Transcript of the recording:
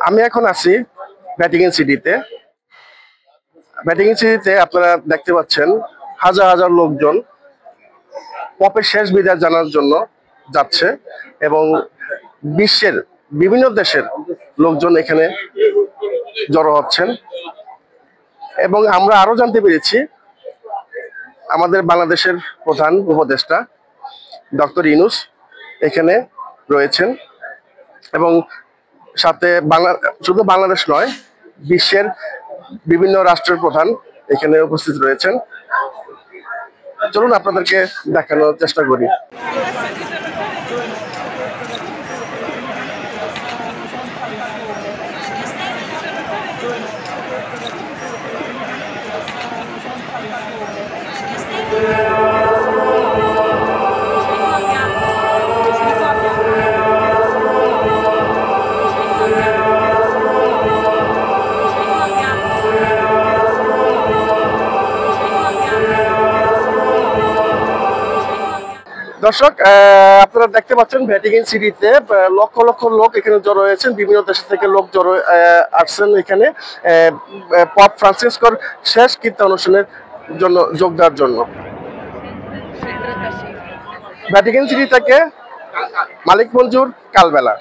আমি এখন আছি ভ্যাটিকান সিটিতে। ভ্যাটিকান সিটিতে আপনারা দেখতে পাচ্ছেন হাজার হাজার লোকজন পপের শেষ বিদায় জানার জন্য যাচ্ছে এবং বিশ্বের বিভিন্ন দেশের লোকজন এখানে জড়ো হচ্ছেন। এবং আমরা আরো জানতে পেরেছি আমাদের বাংলাদেশের প্রধান উপদেষ্টা ডক্টর ইউনূস এখানে রয়েছেন এবং সাথে শুধু বাংলাদেশ নয়, বিশ্বের বিভিন্ন রাষ্ট্রের প্রধান এখানে উপস্থিত রয়েছেন। চলুন আপনাদেরকে দেখানোর চেষ্টা করি। দর্শক, আপনারা দেখতে পাচ্ছেন ভ্যাটিকান সিটিতে লক্ষ লক্ষ লোক এখানে জড়ো হয়েছেন। বিভিন্ন দেশ থেকে লোক জড়ো আসছেন এখানে পপ ফ্রান্সিসকোর শেষ কীর্তন অনুষ্ঠানের জন্য যোগ দেওয়ার জন্য। ভ্যাটিকান সিটি থেকে মালিক মঞ্জুর, কালবেলা।